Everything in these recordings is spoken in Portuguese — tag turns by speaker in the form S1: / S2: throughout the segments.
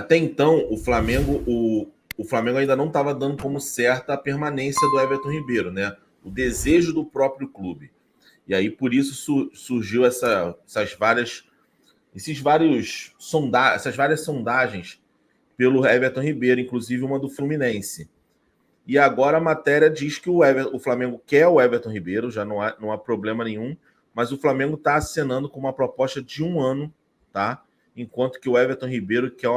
S1: Até então, o Flamengo ainda não estava dando como certa a permanência do Everton Ribeiro, né? O desejo do próprio clube. E aí, por isso, surgiu essas várias sondagens pelo Everton Ribeiro, inclusive uma do Fluminense. E agora a matéria diz que o Flamengo quer o Everton Ribeiro, já não há problema nenhum, mas o Flamengo está acenando com uma proposta de 1 ano, tá? Enquanto que o Everton Ribeiro quer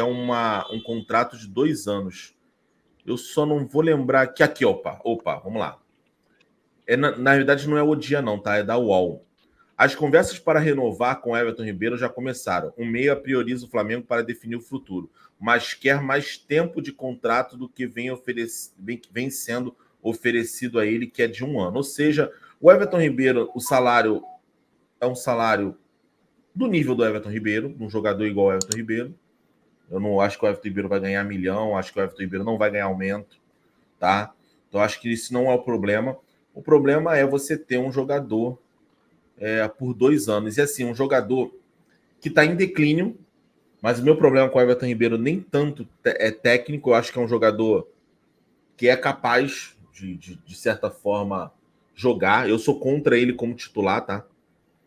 S1: um contrato de 2 anos. Eu só não vou lembrar que aqui, opa, vamos lá. Na verdade, não é o dia, não, tá? É da UOL. As conversas para renovar com Everton Ribeiro já começaram. O meia prioriza o Flamengo para definir o futuro, mas quer mais tempo de contrato do que vem sendo oferecido a ele, que é de 1 ano. Ou seja, o Everton Ribeiro, o salário é um salário do nível do Everton Ribeiro, um jogador igual ao Everton Ribeiro. Eu não acho que o Everton Ribeiro vai ganhar 1 milhão, acho que o Everton Ribeiro não vai ganhar aumento, tá? Então acho que isso não é o problema. O problema é você ter um jogador por 2 anos. E assim, um jogador que está em declínio, mas o meu problema com o Everton Ribeiro nem tanto é técnico, eu acho que é um jogador que é capaz de certa forma, jogar. Eu sou contra ele como titular, tá?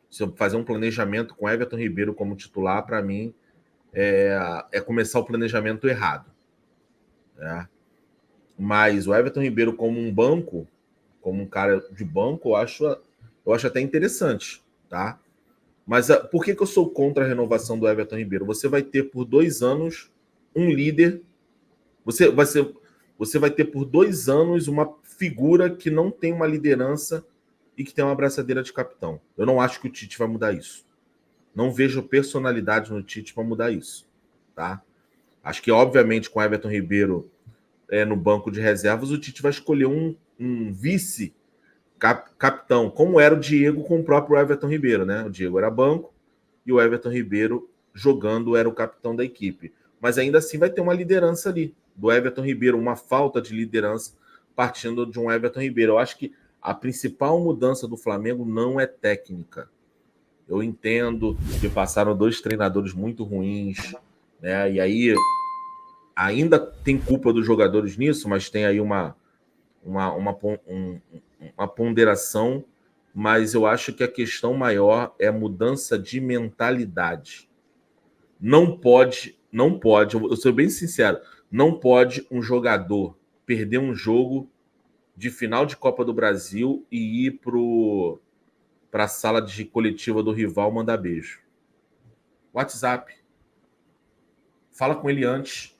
S1: Se eu fazer um planejamento com Everton Ribeiro como titular, para mim, é começar o planejamento errado. Né? Mas o Everton Ribeiro como um banco, como um cara de banco, eu acho até interessante, tá? Mas por que eu sou contra a renovação do Everton Ribeiro? Você vai ter por 2 anos um líder. Você vai ter por 2 anos uma figura que não tem uma liderança e que tem uma abraçadeira de capitão. Eu não acho que o Tite vai mudar isso. Não vejo personalidade no Tite para mudar isso. Tá? Acho que, obviamente, com o Everton Ribeiro no banco de reservas, o Tite vai escolher um vice capitão, como era o Diego com o próprio Everton Ribeiro, né? O Diego era banco e o Everton Ribeiro jogando era o capitão da equipe. Mas ainda assim vai ter uma liderança ali do Everton Ribeiro, uma falta de liderança partindo de um Everton Ribeiro. Eu acho que a principal mudança do Flamengo não é técnica. Eu entendo que passaram 2 treinadores muito ruins, né? E aí ainda tem culpa dos jogadores nisso, mas tem aí uma ponderação, mas eu acho que a questão maior é a mudança de mentalidade. Não pode, eu sou bem sincero, não pode um jogador perder um jogo de final de Copa do Brasil e ir para a sala de coletiva do rival mandar beijo. WhatsApp. Fala com ele antes.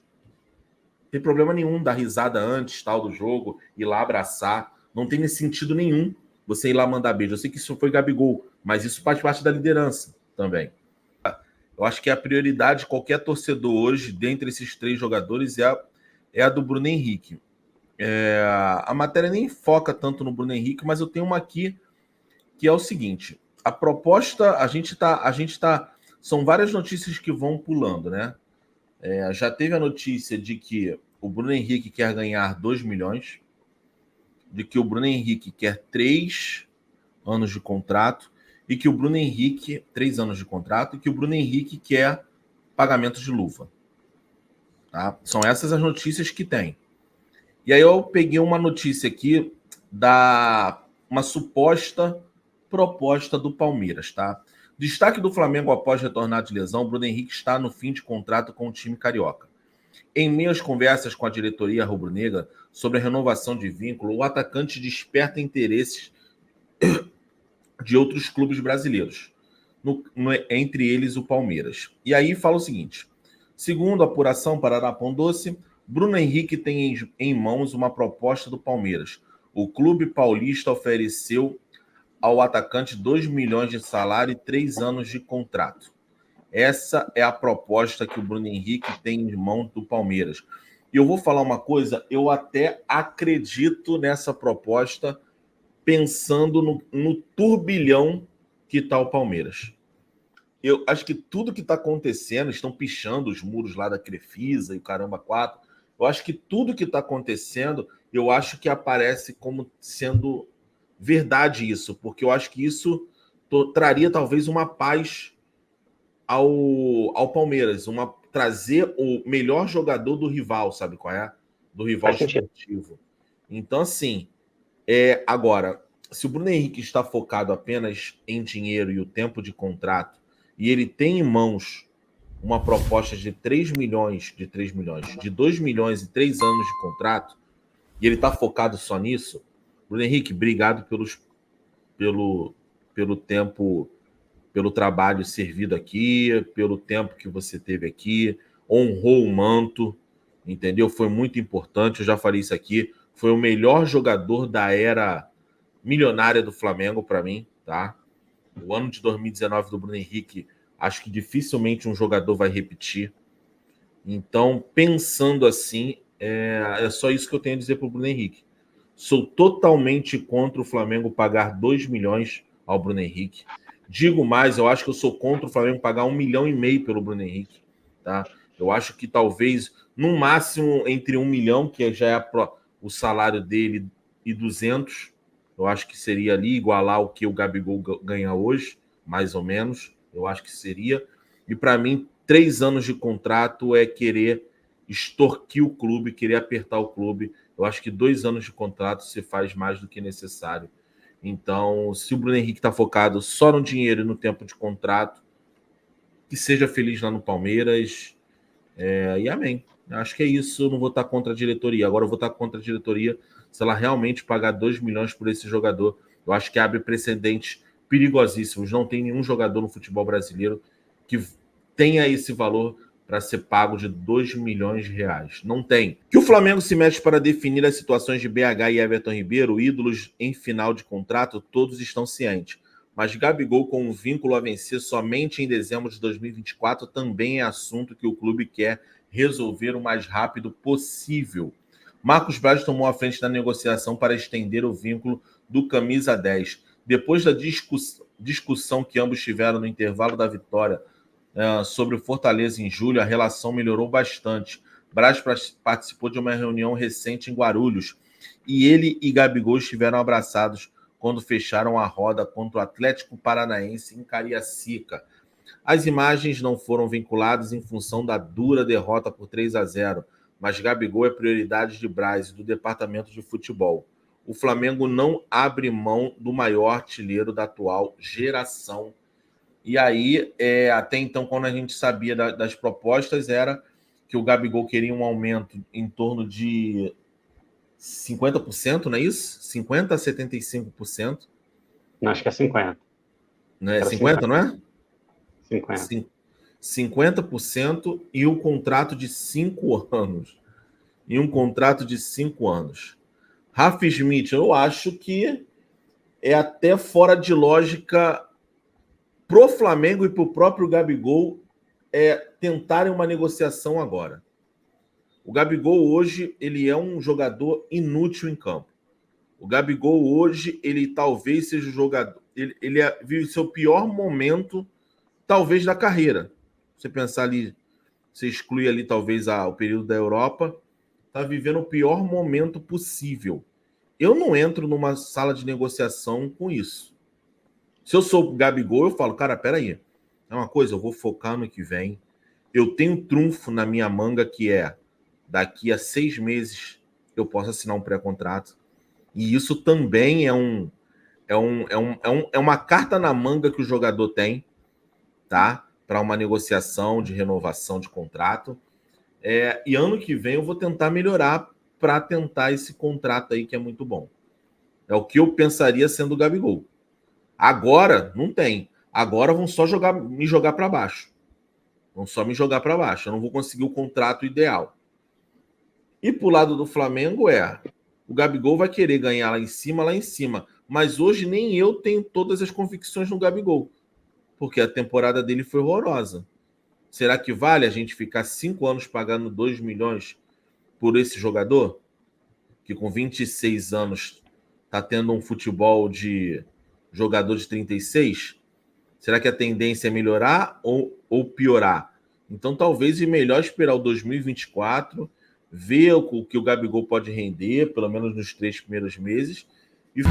S1: Não tem problema nenhum dar risada antes, tal, do jogo, ir lá abraçar. Não tem sentido nenhum você ir lá mandar beijo. Eu sei que isso foi Gabigol, mas isso faz parte da liderança também. Eu acho que a prioridade de qualquer torcedor hoje, dentre esses 3 jogadores, é a do Bruno Henrique. A matéria nem foca tanto no Bruno Henrique, mas eu tenho uma aqui que é o seguinte: a proposta, a gente tá. São várias notícias que vão pulando, né? Já teve a notícia de que o Bruno Henrique quer ganhar 2 milhões, de que o Bruno Henrique quer 3 anos de contrato, e que o Bruno Henrique, 3 anos de contrato, e que o Bruno Henrique quer pagamento de luva. Tá? São essas as notícias que tem. E aí eu peguei uma notícia aqui da uma suposta proposta do Palmeiras, tá? Destaque do Flamengo após retornar de lesão, Bruno Henrique está no fim de contrato com o time carioca. Em meio às conversas com a diretoria rubro-negra sobre a renovação de vínculo, o atacante desperta interesses de outros clubes brasileiros, entre eles o Palmeiras. E aí fala o seguinte: segundo a apuração Paraná Pão Doce, Bruno Henrique tem em mãos uma proposta do Palmeiras. O clube paulista ofereceu ao atacante 2 milhões de salário e 3 anos de contrato. Essa é a proposta que o Bruno Henrique tem em mãos do Palmeiras. E eu vou falar uma coisa, eu até acredito nessa proposta, pensando no turbilhão que está o Palmeiras. Eu acho que tudo que está acontecendo, estão pichando os muros lá da Crefisa e o caramba 4. Eu acho que tudo que está acontecendo, eu acho que aparece como sendo verdade isso, porque eu acho que isso traria talvez uma paz ao Palmeiras, trazer o melhor jogador do rival, sabe qual é? Do rival esportivo. Então, assim, agora, se o Bruno Henrique está focado apenas em dinheiro e o tempo de contrato, e ele tem em mãos uma proposta de 2 milhões e 3 anos de contrato, e ele está focado só nisso, Bruno Henrique, obrigado pelo tempo, pelo trabalho servido aqui, pelo tempo que você teve aqui, honrou o manto, entendeu? Foi muito importante, eu já falei isso aqui, foi o melhor jogador da era milionária do Flamengo para mim, tá? O ano de 2019 do Bruno Henrique, acho que dificilmente um jogador vai repetir. Então, pensando assim, é só isso que eu tenho a dizer para o Bruno Henrique. Sou totalmente contra o Flamengo pagar 2 milhões ao Bruno Henrique. Digo mais, eu acho que eu sou contra o Flamengo pagar 1,5 milhão pelo Bruno Henrique, tá? Eu acho que talvez, no máximo, entre 1 milhão, que já é o salário dele, e 200, eu acho que seria ali igualar o que o Gabigol ganha hoje, mais ou menos, eu acho que seria. E para mim, 3 anos de contrato é querer extorquir o clube, querer apertar o clube. Eu acho que 2 anos de contrato se faz mais do que necessário. Então, se o Bruno Henrique está focado só no dinheiro e no tempo de contrato, que seja feliz lá no Palmeiras. E amém. Acho que é isso. Eu não vou estar contra a diretoria. Agora eu vou estar contra a diretoria se ela realmente pagar 2 milhões por esse jogador. Eu acho que abre precedentes perigosíssimos. Não tem nenhum jogador no futebol brasileiro que tenha esse valor para ser pago de 2 milhões de reais. Não tem. Que o Flamengo se mexe para definir as situações de BH e Everton Ribeiro, ídolos em final de contrato, todos estão cientes. Mas Gabigol, com um vínculo a vencer somente em dezembro de 2024, também é assunto que o clube quer resolver o mais rápido possível. Marcos Braz tomou a frente da negociação para estender o vínculo do camisa 10. Depois da discussão que ambos tiveram no intervalo da vitória sobre o Fortaleza em julho, a relação melhorou bastante. Braz participou de uma reunião recente em Guarulhos e ele e Gabigol estiveram abraçados quando fecharam a roda contra o Atlético Paranaense em Cariacica. As imagens não foram vinculadas em função da dura derrota por 3-0, mas Gabigol é prioridade de Braz e do departamento de futebol. O Flamengo não abre mão do maior artilheiro da atual geração. E aí, até então, quando a gente sabia das propostas, era que o Gabigol queria um aumento em torno de 50%, não é isso? 50% a 75%.
S2: Não, acho que é 50%.
S1: Não é 50%, não é?
S2: 50%.
S1: 50% e um contrato de 5 anos. E um contrato de 5 anos. Rafa Smith, eu acho que é até fora de lógica pro Flamengo e pro próprio Gabigol tentarem uma negociação agora. O Gabigol hoje, ele é um jogador inútil em campo. O Gabigol hoje, ele talvez seja o jogador... Ele vive seu pior momento, talvez, da carreira. Você pensar ali, você exclui ali talvez o período da Europa, está vivendo o pior momento possível. Eu não entro numa sala de negociação com isso. Se eu sou o Gabigol, eu falo, cara, peraí. É uma coisa, eu vou focar no que vem. Eu tenho trunfo na minha manga que daqui a 6 meses eu posso assinar um pré-contrato. E isso também é uma carta na manga que o jogador tem, tá? Para uma negociação de renovação de contrato. E ano que vem eu vou tentar melhorar para tentar esse contrato aí que é muito bom. É o que eu pensaria sendo o Gabigol. Agora, não tem. Agora vão só me jogar para baixo. Vão só me jogar para baixo. Eu não vou conseguir o contrato ideal. E pro lado do Flamengo o Gabigol vai querer ganhar lá em cima. Mas hoje nem eu tenho todas as convicções no Gabigol. Porque a temporada dele foi horrorosa. Será que vale a gente ficar 5 anos pagando 2 milhões por esse jogador? Que com 26 anos está tendo um futebol de jogador de 36? Será que a tendência é melhorar ou piorar? Então talvez é melhor esperar o 2024, ver o que o Gabigol pode render, pelo menos nos 3 primeiros meses, e